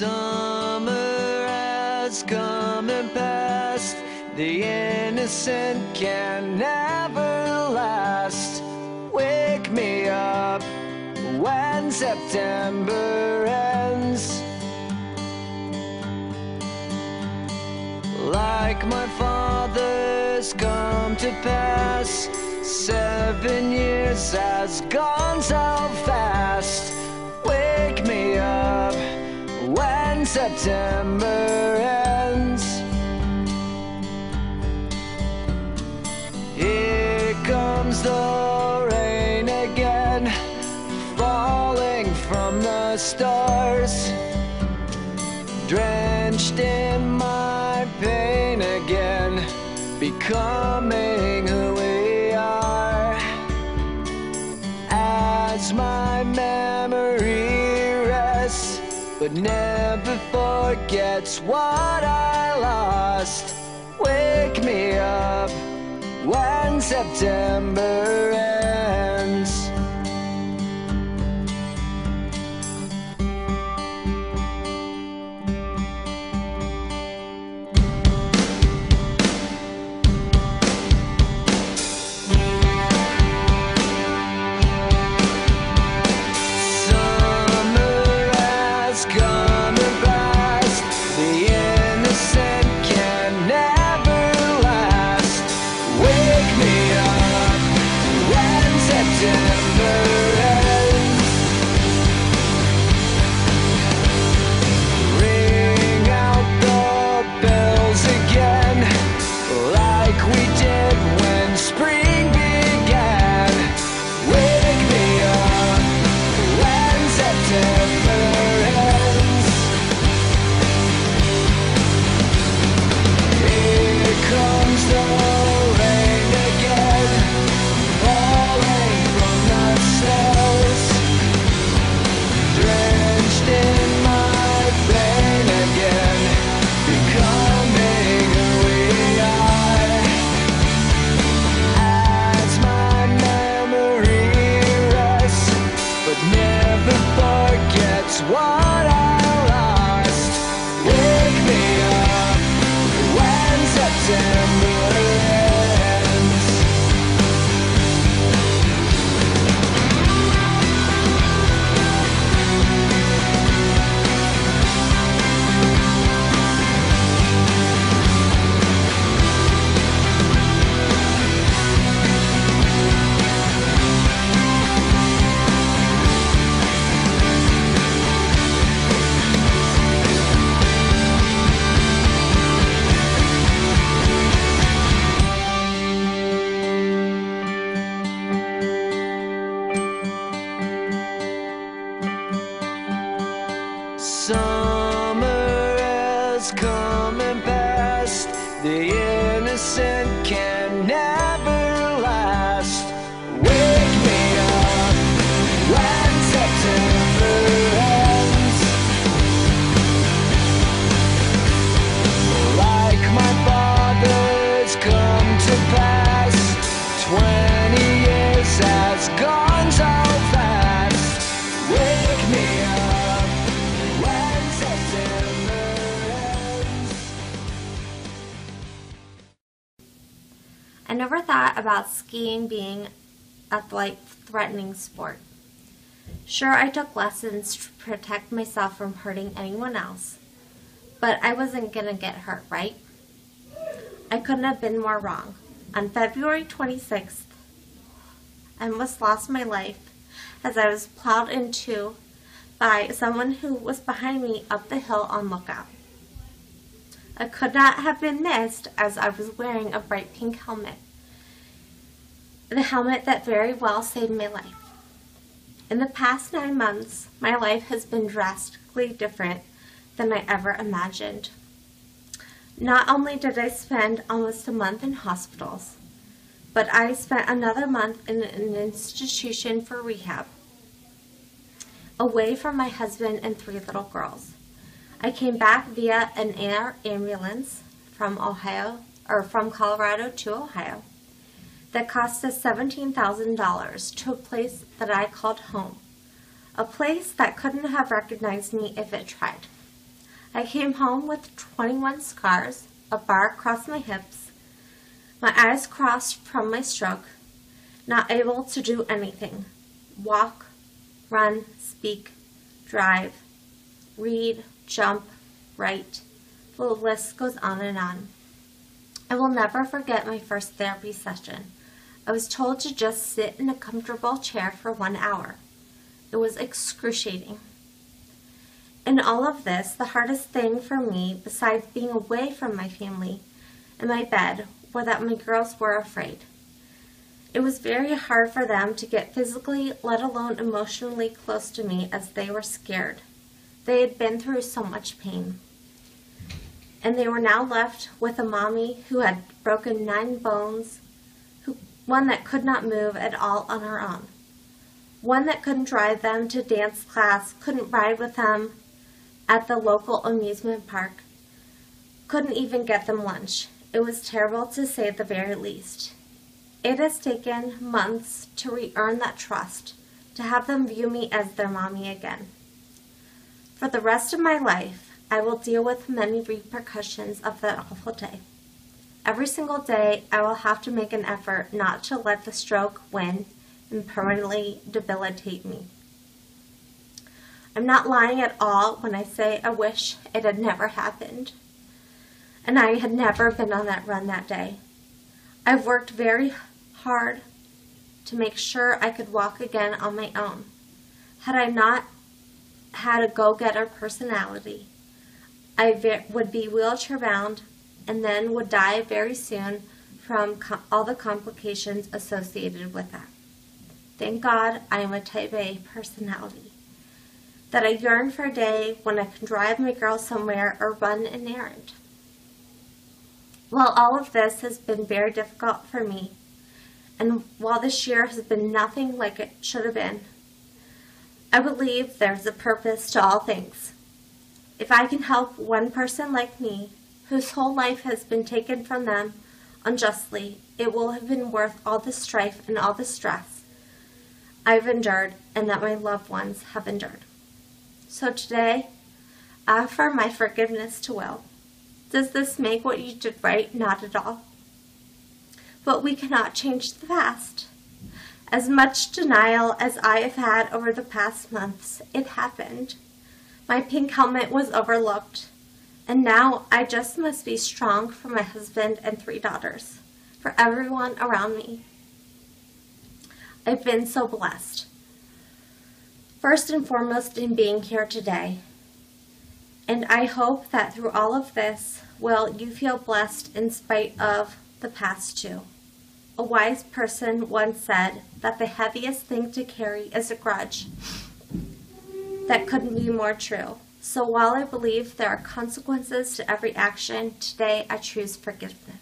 Summer has come and passed. The innocent can never last. Wake me up when September ends. Like my father's come to pass, 7 years has gone so fast. Wake me up when September ends. Here comes the rain again, falling from the stars, drenched in my pain again, becoming who we are. As my memory rests, but never forgets what I lost. Wake me up when September ends. What I lost. Wake me up when September ends. Summer has come and passed. The innocent can never last. Wake me up when September ends. Like my father's come to pass, 20 years has gone so fast. Wake me up when September ends. I never thought about skiing being a life-threatening sport. Sure, I took lessons to protect myself from hurting anyone else, but I wasn't gonna get hurt, right? I couldn't have been more wrong. On February 26th, I almost lost my life as I was plowed into by someone who was behind me up the hill on lookout. I could not have been missed as I was wearing a bright pink helmet. The helmet that very well saved my life. In the past 9 months, my life has been drastically different than I ever imagined. Not only did I spend almost a month in hospitals, but I spent another month in an institution for rehab, away from my husband and 3 little girls. I came back via an air ambulance from Colorado to Ohio that cost us $17,000 to a place that I called home, a place that couldn't have recognized me if it tried. I came home with 21 scars, a bar across my hips, my eyes crossed from my stroke, not able to do anything. Walk, run, speak, drive, read, jump, write. The list goes on and on. I will never forget my first therapy session. I was told to just sit in a comfortable chair for 1 hour. It was excruciating. In all of this, the hardest thing for me, besides being away from my family and my bed, were that my girls were afraid. It was very hard for them to get physically, let alone emotionally close to me, as they were scared. They had been through so much pain. And they were now left with a mommy who had broken 9 bones, one that could not move at all on her own, one that couldn't drive them to dance class, couldn't ride with them at the local amusement park, couldn't even get them lunch. It was terrible, to say the very least. It has taken months to re-earn that trust, to have them view me as their mommy again. For the rest of my life, I will deal with many repercussions of that awful day. Every single day, I will have to make an effort not to let the stroke win and permanently debilitate me. I'm not lying at all when I say I wish it had never happened, and I had never been on that run that day. I've worked very hard to make sure I could walk again on my own. Had I not had a go-getter personality, I would be wheelchair-bound and then would die very soon from all the complications associated with that. Thank God I am a type A personality, that I yearn for a day when I can drive my girls somewhere or run an errand. While all of this has been very difficult for me, and while this year has been nothing like it should have been, I believe there's a purpose to all things. If I can help one person like me, whose whole life has been taken from them unjustly, it will have been worth all the strife and all the stress I've endured and that my loved ones have endured. So today, I offer my forgiveness to Will. Does this make what you did right? Not at all. But we cannot change the past. As much denial as I have had over the past months, it happened. My pink helmet was overlooked, and now I just must be strong for my husband and 3 daughters, for everyone around me. I've been so blessed. First and foremost in being here today. And I hope that through all of this, Will, you feel blessed in spite of the past too. A wise person once said that the heaviest thing to carry is a grudge. That couldn't be more true. So while I believe there are consequences to every action, today I choose forgiveness.